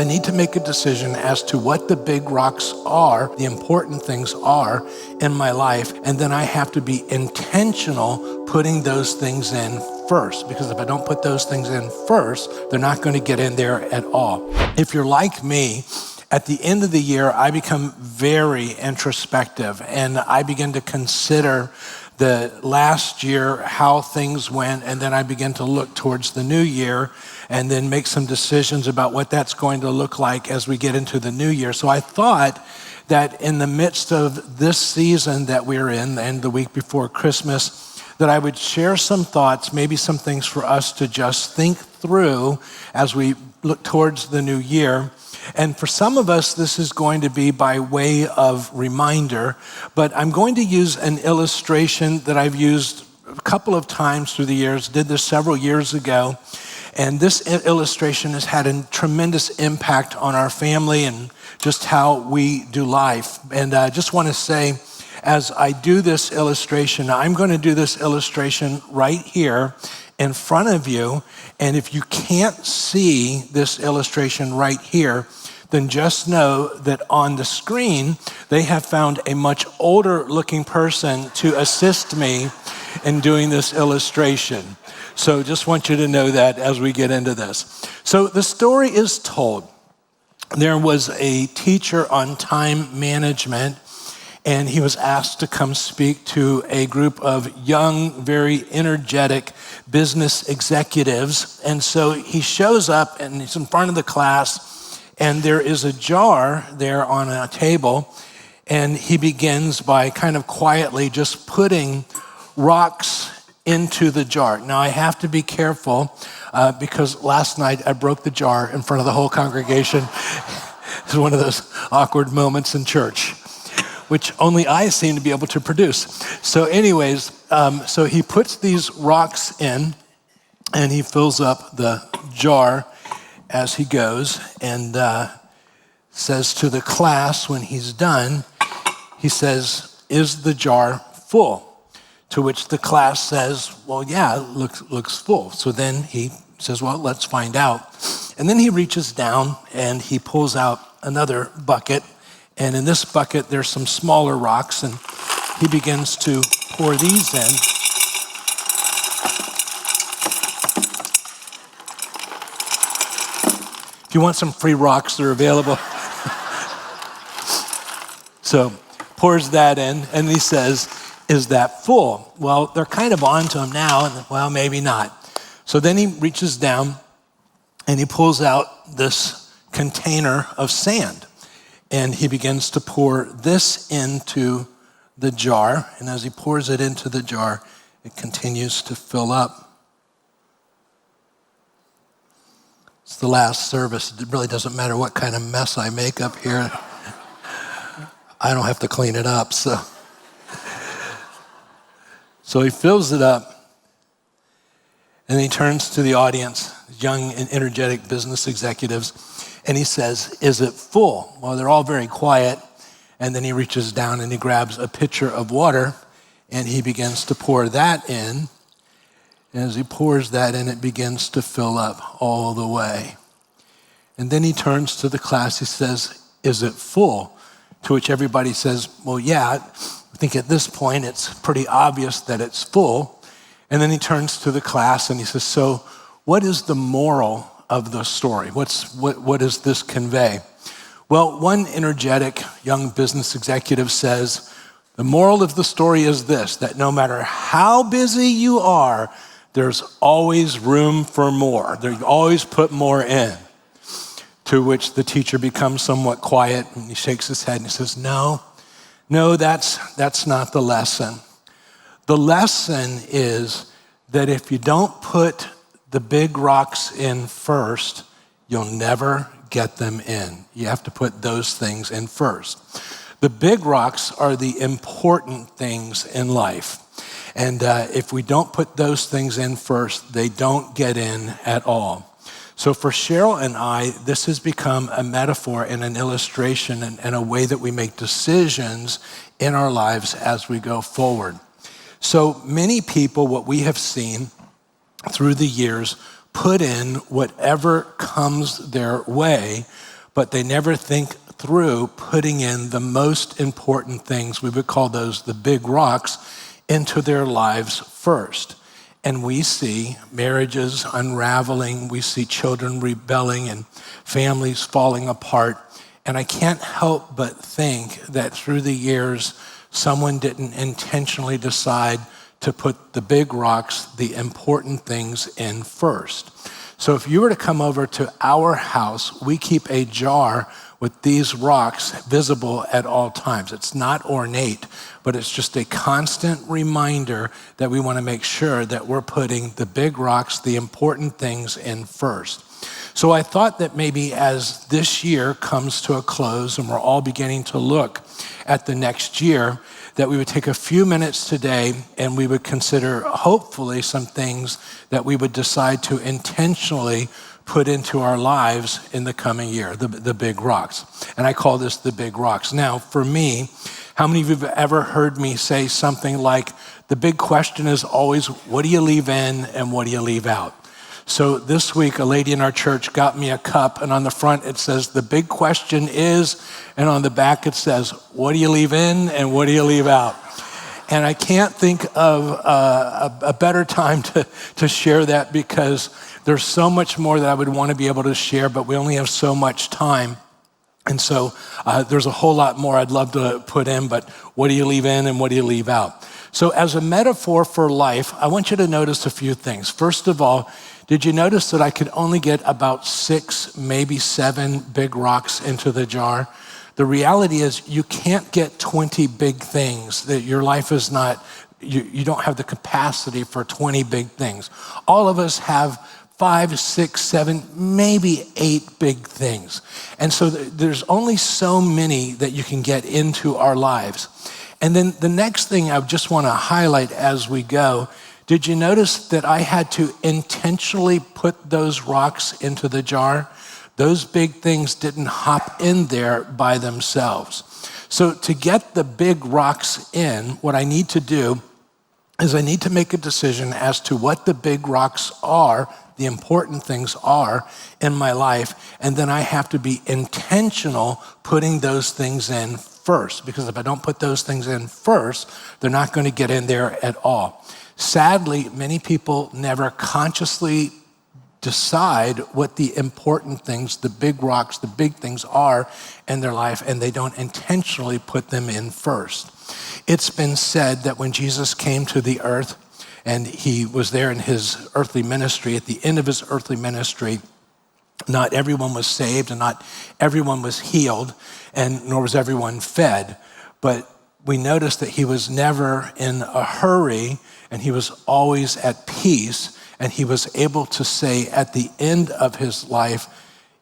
I need to make a decision as to what the big rocks are, the important things are in my life, and then I have to be intentional putting those things in first, because if I don't put those things in first, they're not going to get in there at all. If you're like me, at the end of the year, I become very introspective and I begin to consider the last year, how things went, and then I begin to look towards the new year and then make some decisions about what that's going to look like as we get into the new year. So I thought that in the midst of this season that we're in, and the week before Christmas, that I would share some thoughts, maybe some things for us to just think through as we look towards the new year. And for some of us, this is going to be by way of reminder, but I'm going to use an illustration that I've used a couple of times through the years, did this several years ago, and this illustration has had a tremendous impact on our family and just how we do life. And I just want to say, as I do this illustration, I'm going to do this illustration right here in front of you, and if you can't see this illustration right here, then just know that on the screen, they have found a much older looking person to assist me in doing this illustration. So just want you to know that as we get into this. So the story is told. There was a teacher on time management, and he was asked to come speak to a group of young, very energetic business executives. And so he shows up and he's in front of the class, and there is a jar there on a table, and he begins by kind of quietly just putting rocks into the jar. Now I have to be careful because last night I broke the jar in front of the whole congregation. It's one of those awkward moments in church, which only I seem to be able to produce. So anyways, so he puts these rocks in and he fills up the jar as he goes and says to the class when he's done, he says, "Is the jar full?" To which the class says, "Well, yeah, it looks full." So then he says, "Well, let's find out." And then he reaches down and he pulls out another bucket. And in this bucket, there's some smaller rocks, and he begins to pour these in. If you want some free rocks, they're available. So pours that in, and he says, "Is that full?" Well, they're kind of on to him now, and well, maybe not. So then he reaches down, and he pulls out this container of sand. And he begins to pour this into the jar. And as he pours it into the jar, it continues to fill up. It's the last service. It really doesn't matter what kind of mess I make up here. I don't have to clean it up. So he fills it up. And he turns to the audience, young and energetic business executives, and he says, "Is it full?" Well, they're all very quiet. And then he reaches down and he grabs a pitcher of water and he begins to pour that in. And as he pours that in, it begins to fill up all the way. And then he turns to the class. He says, "Is it full?" To which everybody says, "Well, yeah, I think at this point it's pretty obvious that it's full." And then he turns to the class and he says, "So what is the moral of the story? What does this convey?" Well, one energetic young business executive says, "The moral of the story is this, that no matter how busy you are, there's always room for more. You always put more in." To which the teacher becomes somewhat quiet and he shakes his head and he says, No, that's not the lesson. The lesson is that if you don't put the big rocks in first, you'll never get them in. You have to put those things in first. The big rocks are the important things in life. And if we don't put those things in first, they don't get in at all. So for Cheryl and I, this has become a metaphor and an illustration and a way that we make decisions in our lives as we go forward. So many people, what we have seen through the years, put in whatever comes their way but they never think through putting in the most important things, we would call those the big rocks, into their lives first. And we see marriages unraveling, we see children rebelling and families falling apart. And I can't help but think that through the years, someone didn't intentionally decide to put the big rocks, the important things, in first. So if you were to come over to our house, we keep a jar with these rocks visible at all times. It's not ornate, but it's just a constant reminder that we want to make sure that we're putting the big rocks, the important things, in first. So I thought that maybe as this year comes to a close and we're all beginning to look at the next year, that we would take a few minutes today and we would consider hopefully some things that we would decide to intentionally put into our lives in the coming year, the big rocks. And I call this the big rocks. Now, for me, how many of you have ever heard me say something like, the big question is always, what do you leave in and what do you leave out? So this week, a lady in our church got me a cup, and on the front it says, the big question is, and on the back it says, what do you leave in and what do you leave out? And I can't think of a better time to share that, because there's so much more that I would want to be able to share, but we only have so much time. And so there's a whole lot more I'd love to put in, but what do you leave in and what do you leave out? So as a metaphor for life, I want you to notice a few things. First of all, did you notice that I could only get about 6, maybe 7 big rocks into the jar? The reality is you can't get 20 big things. That your life is not, you don't have the capacity for 20 big things. All of us have 5, 6, 7, maybe 8 big things. And so there's only so many that you can get into our lives. And then the next thing I just want to highlight as we go, did you notice that I had to intentionally put those rocks into the jar? Those big things didn't hop in there by themselves. So to get the big rocks in, what I need to do is I need to make a decision as to what the big rocks are, the important things are in my life, and then I have to be intentional putting those things in first, because if I don't put those things in first, they're not going to get in there at all. Sadly, many people never consciously decide what the important things, the big rocks, the big things are in their life, and they don't intentionally put them in first. It's been said that when Jesus came to the earth and he was there in his earthly ministry, at the end of his earthly ministry, not everyone was saved and not everyone was healed, and nor was everyone fed. But we noticed that he was never in a hurry, and he was always at peace, and he was able to say at the end of his life,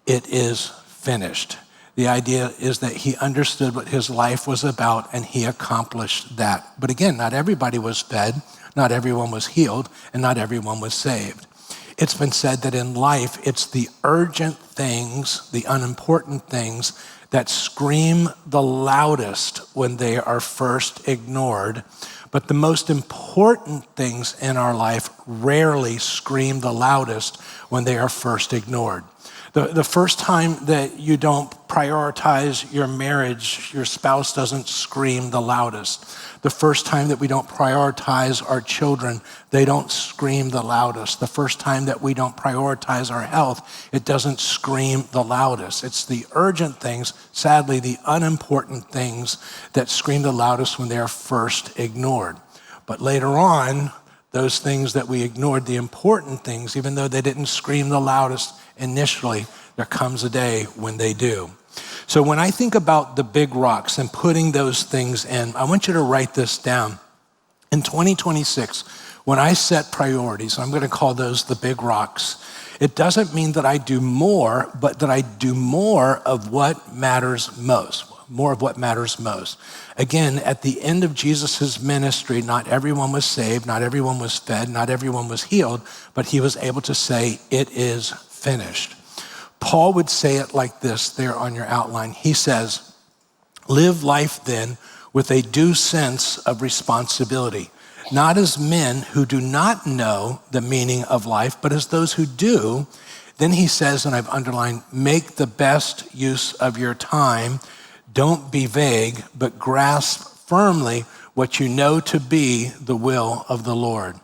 it is finished. The idea is that he understood what his life was about, and he accomplished that. But again, not everybody was fed, not everyone was healed, and not everyone was saved. It's been said that in life, it's the urgent things, the unimportant things, that scream the loudest when they are first ignored. But the most important things in our life rarely scream the loudest when they are first ignored. The first time that you don't prioritize your marriage, your spouse doesn't scream the loudest. The first time that we don't prioritize our children, they don't scream the loudest. The first time that we don't prioritize our health, it doesn't scream the loudest. It's the urgent things, sadly, the unimportant things that scream the loudest when they're first ignored. But later on, those things that we ignored, the important things, even though they didn't scream the loudest initially, there comes a day when they do. So when I think about the big rocks and putting those things in, I want you to write this down. In 2026, when I set priorities, I'm going to call those the big rocks, it doesn't mean that I do more, but that I do more of what matters most. More of what matters most. Again, at the end of Jesus' ministry, not everyone was saved, not everyone was fed, not everyone was healed, but he was able to say, it is finished. Paul would say it like this there on your outline. He says, live life then with a due sense of responsibility, not as men who do not know the meaning of life, but as those who do. Then he says, and I've underlined, make the best use of your time. Don't be vague, but grasp firmly what you know to be the will of the Lord.